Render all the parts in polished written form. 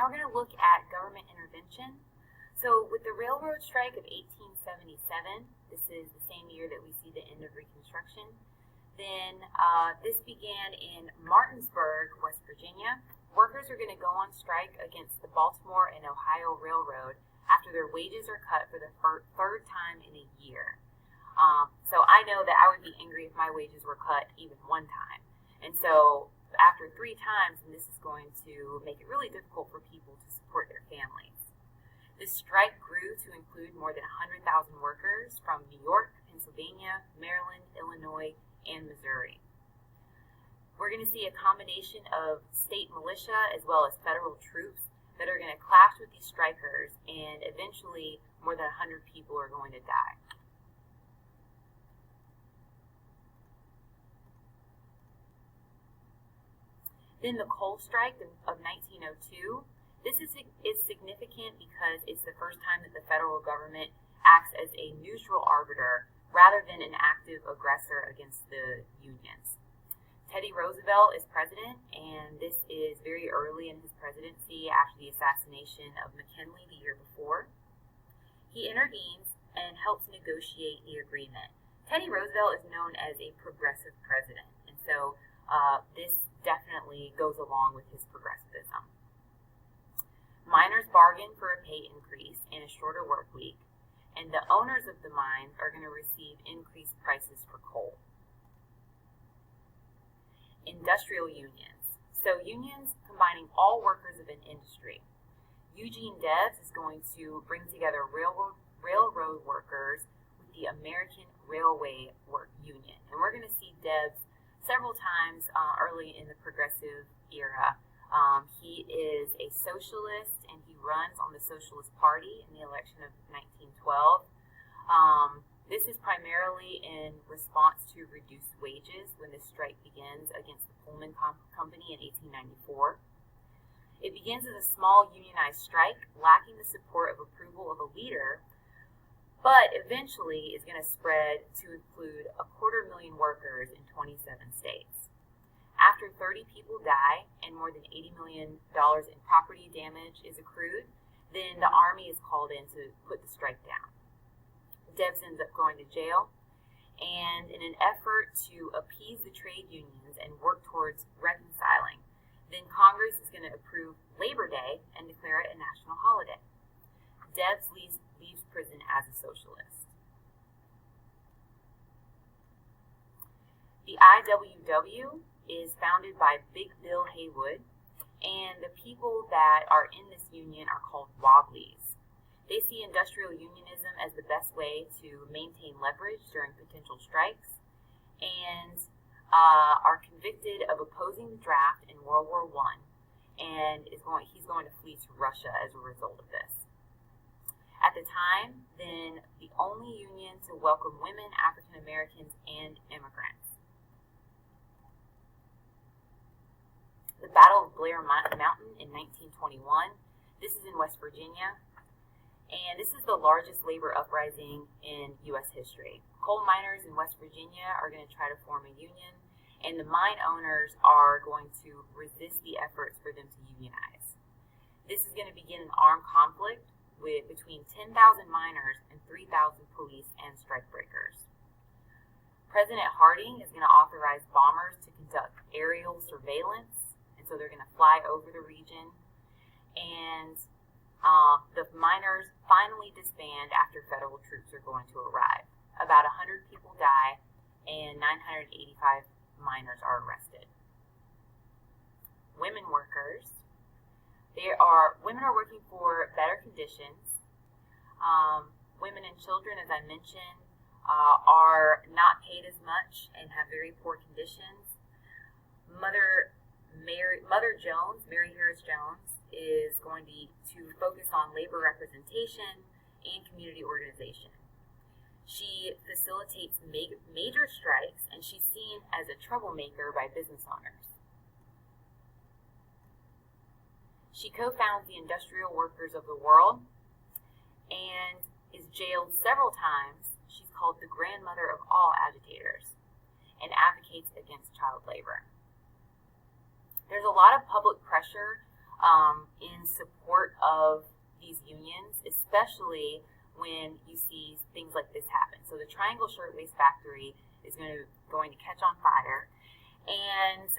Now we're going to look at government intervention. So with the railroad strike of 1877, this is the same year that we see the end of Reconstruction, then this began in Martinsburg, West Virginia. Workers are going to go on strike against the Baltimore and Ohio Railroad after their wages are cut for the third time in a year. So I know that I would be angry if my wages were cut even one time. And so after 3 times, and this is going to make it really difficult for people to support their families. This strike grew to include more than 100,000 workers from New York, Pennsylvania, Maryland, Illinois, and Missouri. We're going to see a combination of state militia as well as federal troops that are going to clash with these strikers, and eventually more than 100 people are going to die. Then the coal strike of 1902. This is significant because it's the first time that the federal government acts as a neutral arbiter rather than an active aggressor against the unions. Teddy Roosevelt is president, and this is very early in his presidency after the assassination of McKinley the year before. He intervenes and helps negotiate the agreement. Teddy Roosevelt is known as a progressive president, and so this definitely goes along with his progressivism. Miners bargain for a pay increase and a shorter work week, and the owners of the mines are going to receive increased prices for coal. Industrial unions. So unions combining all workers of an industry. Eugene Debs is going to bring together railroad workers with the American Railway Work Union. And we're going to see Debs several times early in the progressive era. He is a socialist, and he runs on the Socialist Party in the election of 1912. This is primarily in response to reduced wages when the strike begins against the Pullman Company in 1894. It begins as a small unionized strike, lacking the support of approval of a leader, but eventually is going to spread to include 250,000 workers in 27 states. After 30 people die and more than $80 million in property damage is accrued, then the Army is called in to put the strike down. Debs ends up going to jail, and in an effort to appease the trade unions and work towards reconciling, then Congress is going to approve Labor Day and declare it a national holiday. Debs leaves prison as a socialist. The IWW is founded by Big Bill Haywood, and the people that are in this union are called Wobblies. They see industrial unionism as the best way to maintain leverage during potential strikes, and are convicted of opposing the draft in World War I, and he's going to flee to Russia as a result of this. At the time, then, the only union to welcome women, African Americans, and immigrants. The Battle of Blair Mountain in 1921. This is in West Virginia, and this is the largest labor uprising in U.S. history. Coal miners in West Virginia are going to try to form a union, and the mine owners are going to resist the efforts for them to unionize. This is going to begin an armed conflict with between 10,000 miners and 3,000 police and strikebreakers. President Harding is going to authorize bombers to conduct aerial surveillance, and so they're going to fly over the region. And the miners finally disband after federal troops are going to arrive. About 100 people die, and 985 miners are arrested. Women workers. Women are working for better conditions. Women and children, as I mentioned, are not paid as much and have very poor conditions. Mother Jones, Mary Harris Jones, is going to focus on labor representation and community organization. She facilitates major strikes, and she's seen as a troublemaker by business owners. She co-founds the Industrial Workers of the World and is jailed several times. She's called the grandmother of all agitators and advocates against child labor. There's a lot of public pressure in support of these unions, especially when you see things like this happen. So the Triangle Shirtwaist Factory is going to catch on fire, and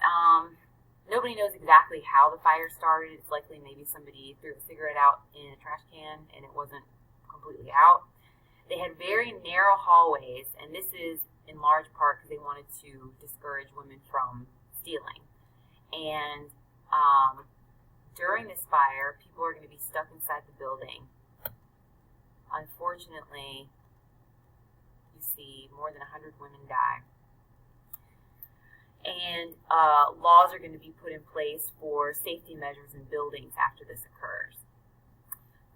nobody knows exactly how the fire started. It's likely maybe somebody threw a cigarette out in a trash can and it wasn't completely out. They had very narrow hallways, and this is in large part because they wanted to discourage women from stealing. And during this fire, people are going to be stuck inside the building. Unfortunately, you see more than 100 women die. And laws are going to be put in place for safety measures in buildings after this occurs.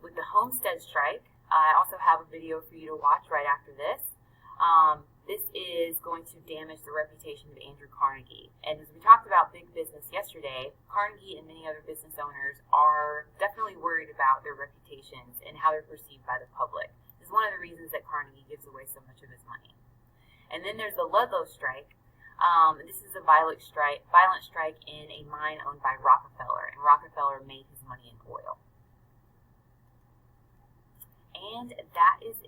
With the Homestead strike, I also have a video for you to watch right after this. This is going to damage the reputation of Andrew Carnegie. And as we talked about big business yesterday, Carnegie and many other business owners are definitely worried about their reputations and how they're perceived by the public. This is one of the reasons that Carnegie gives away so much of his money. And then there's the Ludlow strike. This is a violent strike in a mine owned by Rockefeller, and Rockefeller made his money in oil. And that is